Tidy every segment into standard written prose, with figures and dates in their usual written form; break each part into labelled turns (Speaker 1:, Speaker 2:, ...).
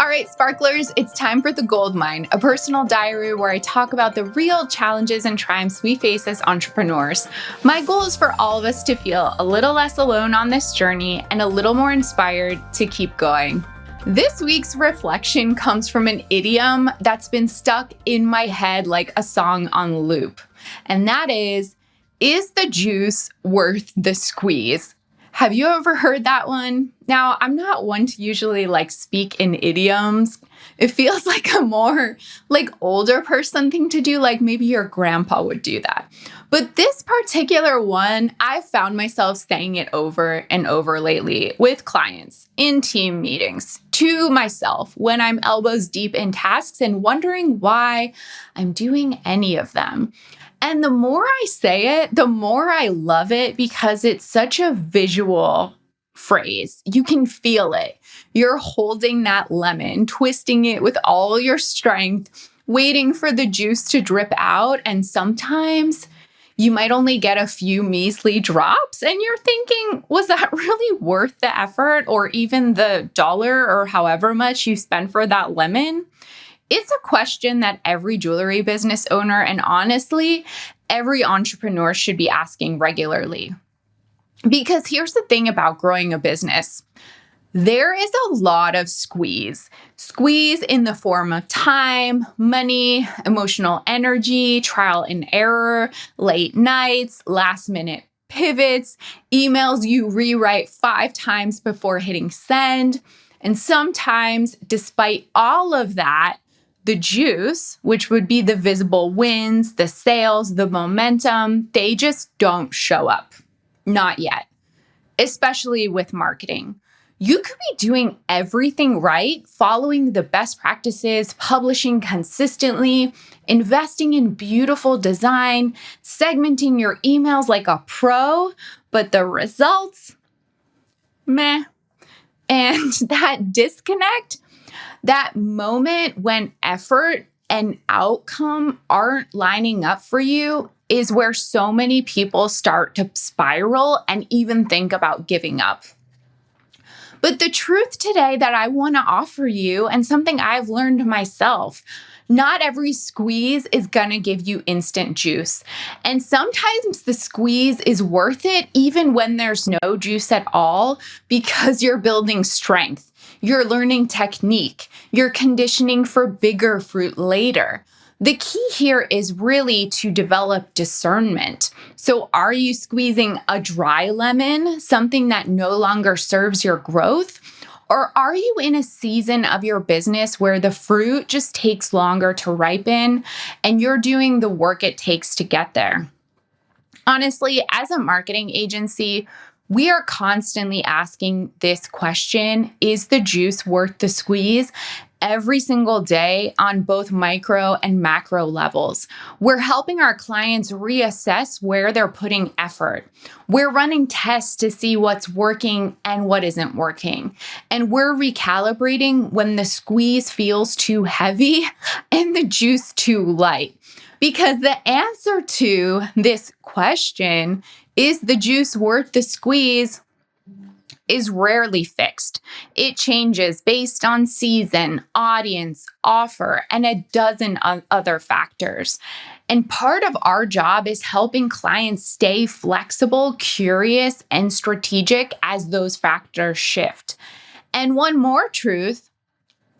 Speaker 1: All right, sparklers, it's time for The Gold Mine, a personal diary where I talk about the real challenges and triumphs we face as entrepreneurs. My goal is for all of us to feel a little less alone on this journey and a little more inspired to keep going. This week's reflection comes from an idiom that's been stuck in my head like a song on loop. And that is the juice worth the squeeze? Have you ever heard that one? Now, I'm not one to usually speak in idioms. It feels like a more older person thing to do, like maybe your grandpa would do that. But this particular one, I've found myself saying it over and over lately with clients, in team meetings, to myself when I'm elbows deep in tasks and wondering why I'm doing any of them. And the more I say it, the more I love it because it's such a visual phrase. You can feel it. You're holding that lemon, twisting it with all your strength, waiting for the juice to drip out. And sometimes you might only get a few measly drops and you're thinking, was that really worth the effort or even the dollar or however much you spent for that lemon? It's a question that every jewelry business owner and honestly, every entrepreneur should be asking regularly. Because here's the thing about growing a business. There is a lot of squeeze. Squeeze in the form of time, money, emotional energy, trial and error, late nights, last minute pivots, emails you rewrite 5 times before hitting send. And sometimes, despite all of that, the juice, which would be the visible wins, the sales, the momentum, they just don't show up. Not yet, especially with marketing. You could be doing everything right, following the best practices, publishing consistently, investing in beautiful design, segmenting your emails like a pro, but the results, meh. And that disconnect, that moment when effort and outcome aren't lining up for you is where so many people start to spiral and even think about giving up. But the truth today that I want to offer you, and something I've learned myself, not every squeeze is going to give you instant juice. And sometimes the squeeze is worth it even when there's no juice at all because you're building strength. You're learning technique. You're conditioning for bigger fruit later. The key here is really to develop discernment. So are you squeezing a dry lemon, something that no longer serves your growth? Or are you in a season of your business where the fruit just takes longer to ripen and you're doing the work it takes to get there? Honestly, as a marketing agency, we are constantly asking this question, is the juice worth the squeeze? Every single day on both micro and macro levels. We're helping our clients reassess where they're putting effort. We're running tests to see what's working and what isn't working. And we're recalibrating when the squeeze feels too heavy and the juice too light. Because the answer to this question, is the juice worth the squeeze, is rarely fixed. It changes based on season, audience, offer, and a dozen other factors. And part of our job is helping clients stay flexible, curious, and strategic as those factors shift. And one more truth,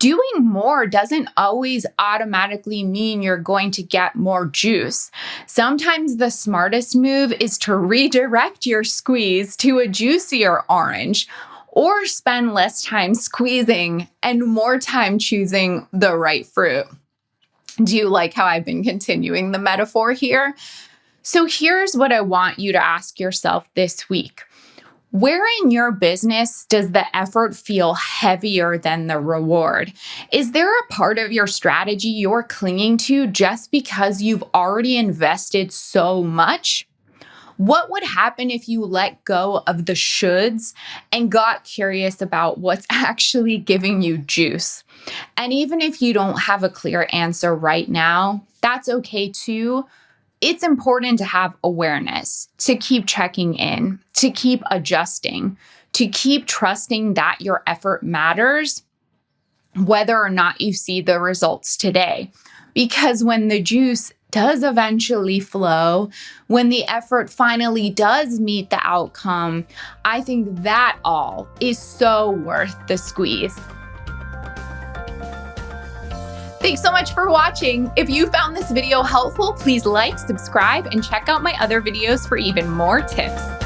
Speaker 1: doing more doesn't always automatically mean you're going to get more juice. Sometimes the smartest move is to redirect your squeeze to a juicier orange, or spend less time squeezing and more time choosing the right fruit. Do you like how I've been continuing the metaphor here? So here's what I want you to ask yourself this week. Where in your business does the effort feel heavier than the reward? Is there a part of your strategy you're clinging to just because you've already invested so much? What would happen if you let go of the shoulds and got curious about what's actually giving you juice? And even if you don't have a clear answer right now, that's okay too. It's important to have awareness, to keep checking in, to keep adjusting, to keep trusting that your effort matters whether or not you see the results today. Because when the juice does eventually flow, when the effort finally does meet the outcome, I think that all is so worth the squeeze. Thanks so much for watching. If you found this video helpful, please like, subscribe, and check out my other videos for even more tips.